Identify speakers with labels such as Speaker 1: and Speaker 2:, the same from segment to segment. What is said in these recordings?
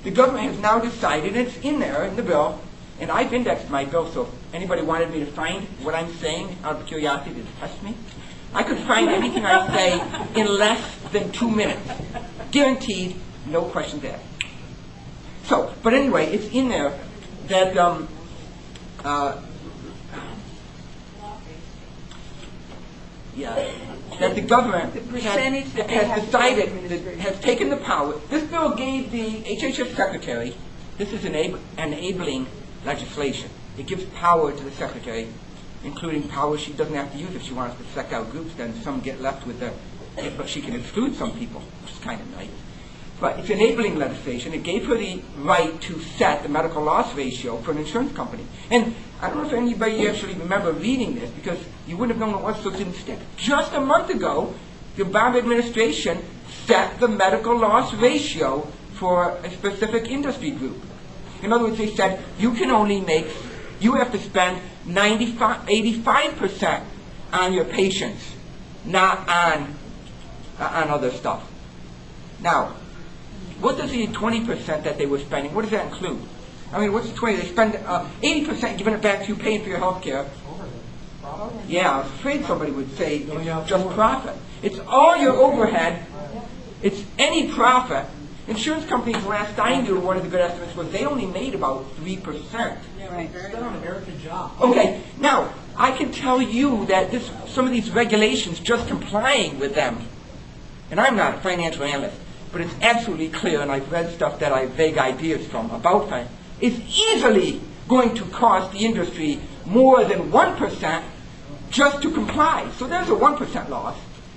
Speaker 1: the government has now decided, and it's in there in the bill, and I've indexed my bill, so if anybody wanted me to find what I'm saying out of curiosity to test me, I could find anything I say in less than 2 minutes. Guaranteed, no questions asked. So, but anyway, it's in there that that the government has decided, has taken the power. This bill gave the HHS secretary, this is enabling legislation. It gives power to the secretary, including power she doesn't have to use if she wants to select out groups, then some get left with the, but she can exclude some people, which is kind of nice. But it's enabling legislation. It gave her the right to set the medical loss ratio for an insurance company. And I don't know if anybody actually remember reading this, because you wouldn't have known what it was, so it didn't stick. Just a month ago, the Obama administration set the medical loss ratio for a specific industry group. In other words, they said you can only make, you have to spend 85% on your patients, not on other stuff. Now, what does the 20% that they were spending, what does that include? I mean, what's the 20? They spend 80% giving it back to you, paying for your health care. Yeah, I was afraid somebody would say it's just profit. It's all your overhead. It's any profit. Insurance companies, last I knew, one of the good estimates was they only made about 3%.
Speaker 2: Yeah, right. Still an American job.
Speaker 1: Okay, now, I can tell you that some of these regulations, just complying with them, and I'm not a financial analyst, but it's absolutely clear, and I've read stuff that I have vague ideas from about finance, is easily going to cost the industry more than 1% just to comply. So there's a 1% loss.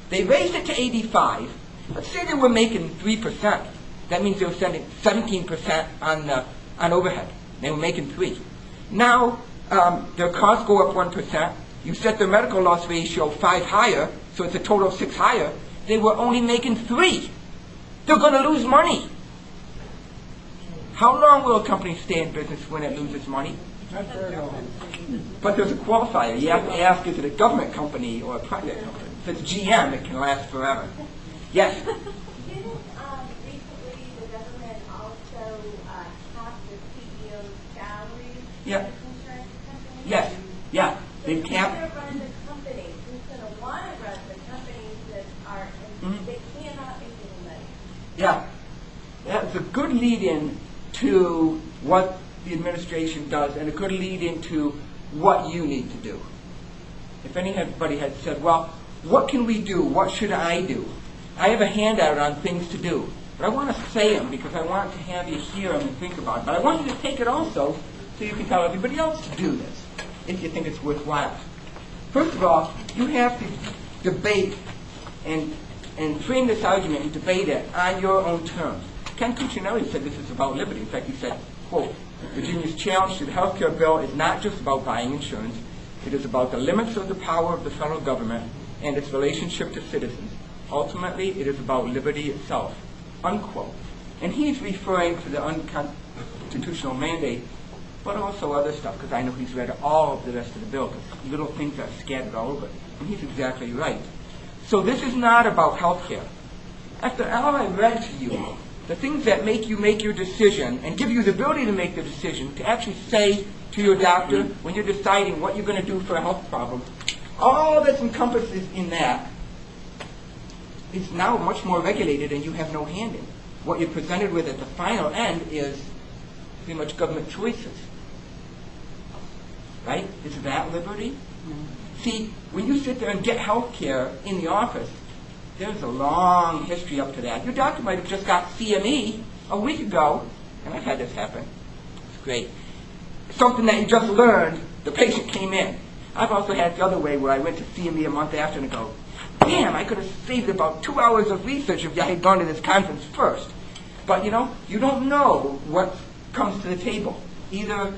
Speaker 1: They raised it to 85. Let's say they were making 3%. That means they were spending 17% on overhead. They were making 3. Now their costs go up 1%. You set their medical loss ratio 5 higher, so it's a total of 6 higher. They were only making 3. They're going to lose money. How long will a company stay in business when it loses money?
Speaker 2: Not very long.
Speaker 1: But there's a qualifier. You have to ask, is it a government company or a private company? If it's GM, it can last forever. Yes?
Speaker 3: Didn't recently the government also cap the CEO's salaries
Speaker 1: Yeah.
Speaker 3: for insurance companies?
Speaker 1: Yes. Yeah. They
Speaker 3: So
Speaker 1: can't.
Speaker 3: who's going to run the companies? Who's going to want to run the companies that are, they cannot make any money?
Speaker 1: Yeah. That's a good lead-in to what the administration does, and a good lead-in to what you need to do. If anybody had said, well, what can we do? What should I do? I have a handout on things to do, but I want to say them because I want to have you hear them and think about it. But I want you to take it also so you can tell everybody else to do this, if you think it's worthwhile. First of all, you have to debate and frame this argument and debate it on your own terms. Ken Cuccinelli said this is about liberty. In fact, he said, quote, Virginia's challenge to the health care bill is not just about buying insurance. It is about the limits of the power of the federal government and its relationship to citizens. Ultimately, it is about liberty itself, unquote. And he's referring to the unconstitutional mandate, but also other stuff, because I know he's read all of the rest of the bill, because little things are scattered all over it. And he's exactly right. So this is not about health care. After all I read to you, the things that make you make your decision and give you the ability to make the decision, to actually say to your doctor when you're deciding what you're going to do for a health problem, all that's encompassed in that is now much more regulated and you have no hand in. What you're presented with at the final end is pretty much government choices. Right? Is that liberty? Mm-hmm. See, when you sit there and get health care in the office, there's a long history up to that. Your doctor might have just got CME a week ago, and I've had this happen. It's great. Something that you just learned, the patient came in. I've also had it the other way where I went to CME a month after and go, damn, I could have saved about 2 hours of research if I had gone to this conference first. But you know, you don't know what comes to the table, either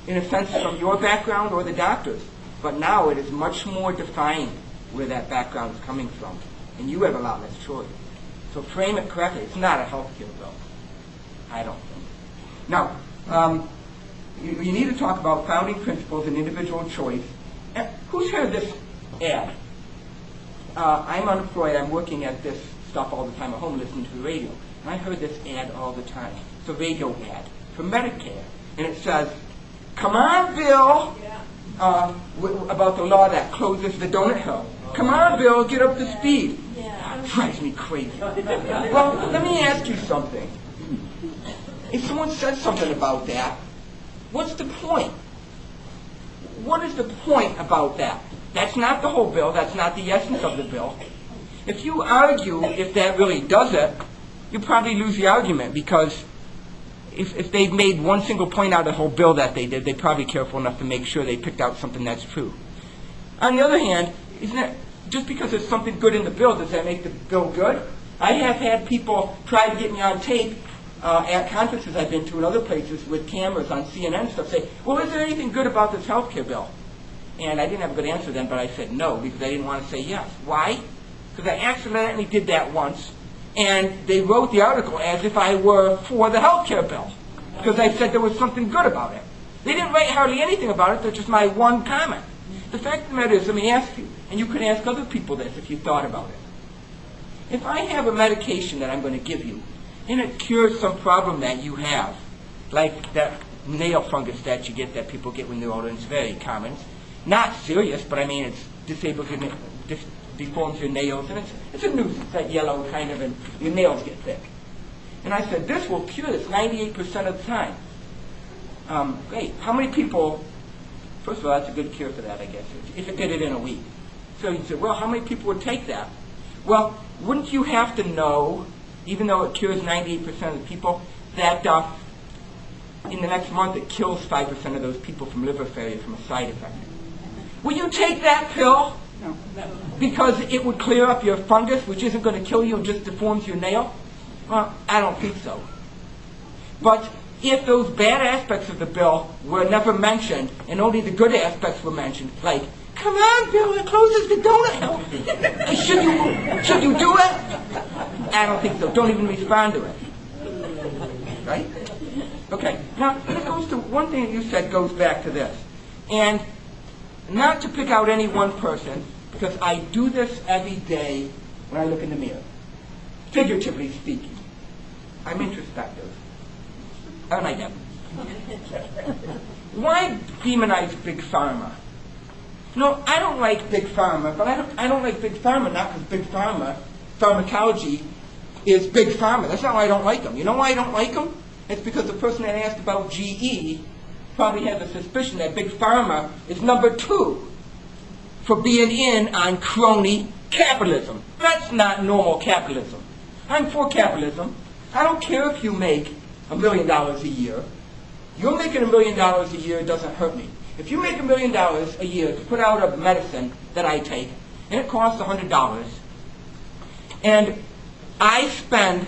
Speaker 1: in a sense from your background or the doctor's. But now it is much more defined where that background is coming from. And you have a lot less choice. So frame it correctly. It's not a health care bill. I don't think. Now, you need to talk about founding principles and individual choice. Who's heard this ad? I'm unemployed. I'm working at this stuff all the time at home listening to the radio. And I heard this ad all the time. It's a radio ad for Medicare. And it says, "Come on, Bill," about the law that closes the donut hill. "Come on, Bill, get up to speed." It drives me crazy. Well, let me ask you something. If someone says something about that, what's the point? What is the point about that? That's not the whole bill. That's not the essence of the bill. If you argue if that really does it, you probably lose the argument, because if they've made one single point out of the whole bill that they did, they're probably careful enough to make sure they picked out something that's true. On the other hand, isn't it just because there's something good in the bill, does that make the bill good? I have had people try to get me on tape at conferences I've been to and other places with cameras on CNN and stuff, say, "Well, is there anything good about this health care bill?" And I didn't have a good answer then, but I said no, because I didn't want to say yes. Why? Because I accidentally did that once, and they wrote the article as if I were for the health care bill, because I said there was something good about it. They didn't write hardly anything about it. That's just my one comment. The fact of the matter is, let me ask you, and you can ask other people this if you thought about it. If I have a medication that I'm going to give you, and it cures some problem that you have, like that nail fungus that you get, that people get when they're older, and it's very common. It's not serious, but I mean, it's disables your, deforms your nails, and it's a nuisance, that yellow kind of, and your nails get thick. And I said, this will cure this 98% of the time. Great. How many people, first of all, that's a good cure for that, I guess, if it did it in a week. So you said, well, how many people would take that? Well, wouldn't you have to know, even though it cures 98% of the people, that in the next month it kills 5% of those people from liver failure from a side effect? Will you take that pill?
Speaker 2: No.
Speaker 1: Because it would clear up your fungus, which isn't going to kill you, it just deforms your nail? Well, I don't think so. But if those bad aspects of the bill were never mentioned, and only the good aspects were mentioned, like, "Come on, Bill, it closes the donut hill." Should you do it? I don't think so. Don't even respond to it. Right? Okay. Now, it goes to one thing that you said goes back to this. And not to pick out any one person, because I do this every day when I look in the mirror. Figuratively speaking. I'm introspective. Aren't I, Deb? Why demonize Big Pharma? No, I don't like Big Pharma, but I don't like Big Pharma not because Big Pharma, pharmacology, is Big Pharma. That's not why I don't like them. You know why I don't like them? It's because the person that asked about GE probably has a suspicion that Big Pharma is number 2 for being in on crony capitalism. That's not normal capitalism. I'm for capitalism. I don't care if you make $1 million a year. You're making $1 million a year, it doesn't hurt me. If you make $1 million a year to put out a medicine that I take, and it costs $100, and I spend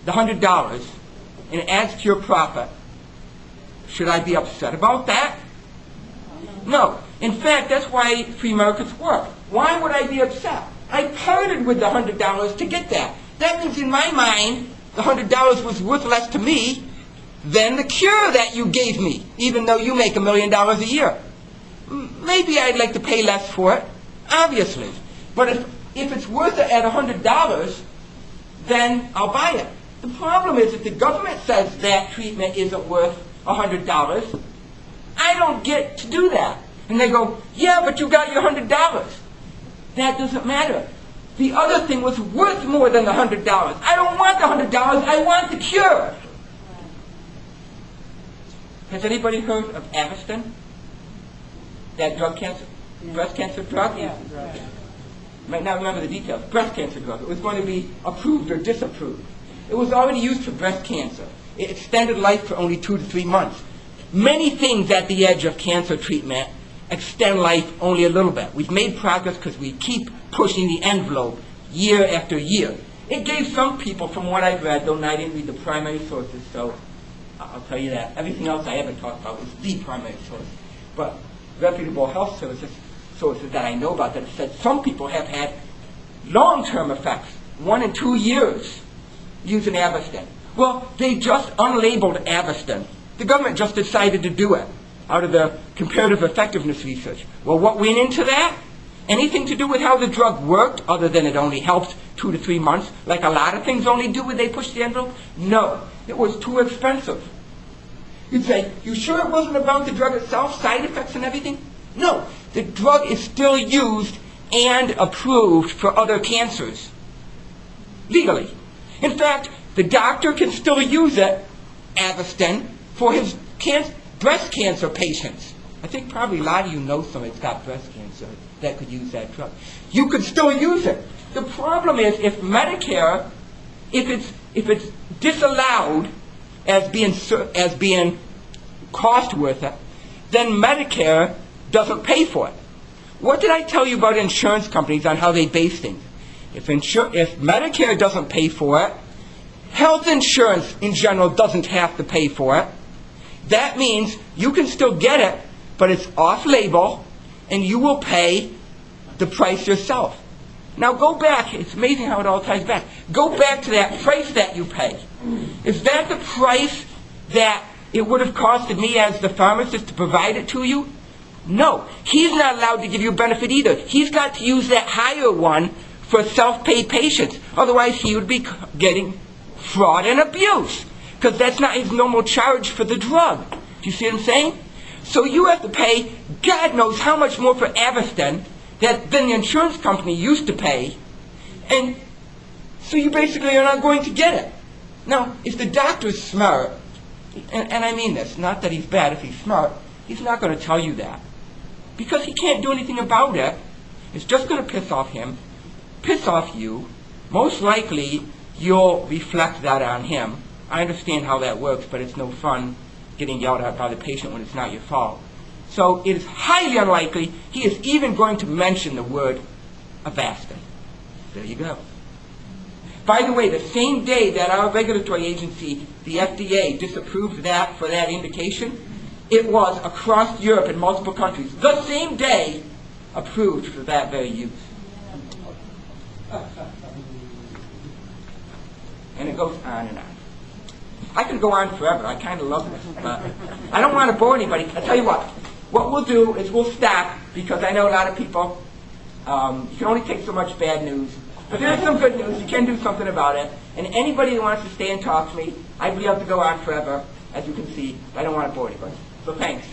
Speaker 1: the $100, and it adds to your profit, should I be upset about that? No. In fact, that's why free markets work. Why would I be upset? I parted with the $100 to get that. That means in my mind, the $100 was worth less to me than the cure that you gave me, even though you make $1 million a year. Maybe I'd like to pay less for it, obviously. But if it's worth it at $100, then I'll buy it. The problem is if the government says that treatment isn't worth $100, I don't get to do that. And they go, yeah, but you got your $100. That doesn't matter. The other thing was worth more than the $100. I don't want the $100, I want the cure. Has anybody heard of Avastin? That drug cancer, breast cancer drug?
Speaker 2: Yeah.
Speaker 1: You might not remember the details. Breast cancer drug. It was going to be approved or disapproved. It was already used for breast cancer. It extended life for only 2 to 3 months. Many things at the edge of cancer treatment extend life only a little bit. We've made progress because we keep pushing the envelope year after year. It gave some people, from what I've read, though I didn't read the primary sources, so I'll tell you that. Everything else I haven't talked about is the primary source. But reputable health sources that I know about that have said some people have had long-term effects, 1 and 2 years, using Avastin. Well, they just unlabeled Avastin. The government just decided to do it out of the comparative effectiveness research. Well, what went into that? Anything to do with how the drug worked, other than it only helped 2 to 3 months, like a lot of things only do when they push the envelope? No, it was too expensive. You'd say, you sure it wasn't about the drug itself, side effects and everything? No, the drug is still used and approved for other cancers, legally. In fact, the doctor can still use it, Avastin, for his breast cancer patients. I think probably a lot of you know somebody that's got breast cancer that could use that drug. You could still use it. The problem is if Medicare, if it's disallowed as being cost worth it, then Medicare doesn't pay for it. What did I tell you about insurance companies on how they base things? If Medicare doesn't pay for it, health insurance in general doesn't have to pay for it. That means you can still get it, but it's off-label, and you will pay the price yourself. Now go back. It's amazing how it all ties back. Go back to that price that you pay. Is that the price that it would have costed me as the pharmacist to provide it to you? No. He's not allowed to give you a benefit either. He's got to use that higher one for self-paid patients. Otherwise, he would be getting fraud and abuse, because that's not his normal charge for the drug. Do you see what I'm saying? So you have to pay God knows how much more for Avastin than the insurance company used to pay, and so you basically are not going to get it. Now, if the doctor's smart, and I mean this, not that he's bad, if he's smart, he's not going to tell you that, because he can't do anything about it. It's just going to piss off him, piss off you. Most likely, you'll reflect that on him. I understand how that works, but it's no fun getting yelled at by the patient when it's not your fault. So it is highly unlikely he is even going to mention the word Avastin. There you go. By the way, the same day that our regulatory agency, the FDA, disapproved that for that indication, it was across Europe in multiple countries, the same day, approved for that very use. And it goes on and on. I could go on forever. I kind of love this, but I don't want to bore anybody. I'll tell you what we'll do is we'll stop, because I know a lot of people, you can only take so much bad news. But there is some good news. You can do something about it. And anybody who wants to stay and talk to me, I'd be able to go on forever, as you can see. I don't want to bore anybody. So thanks.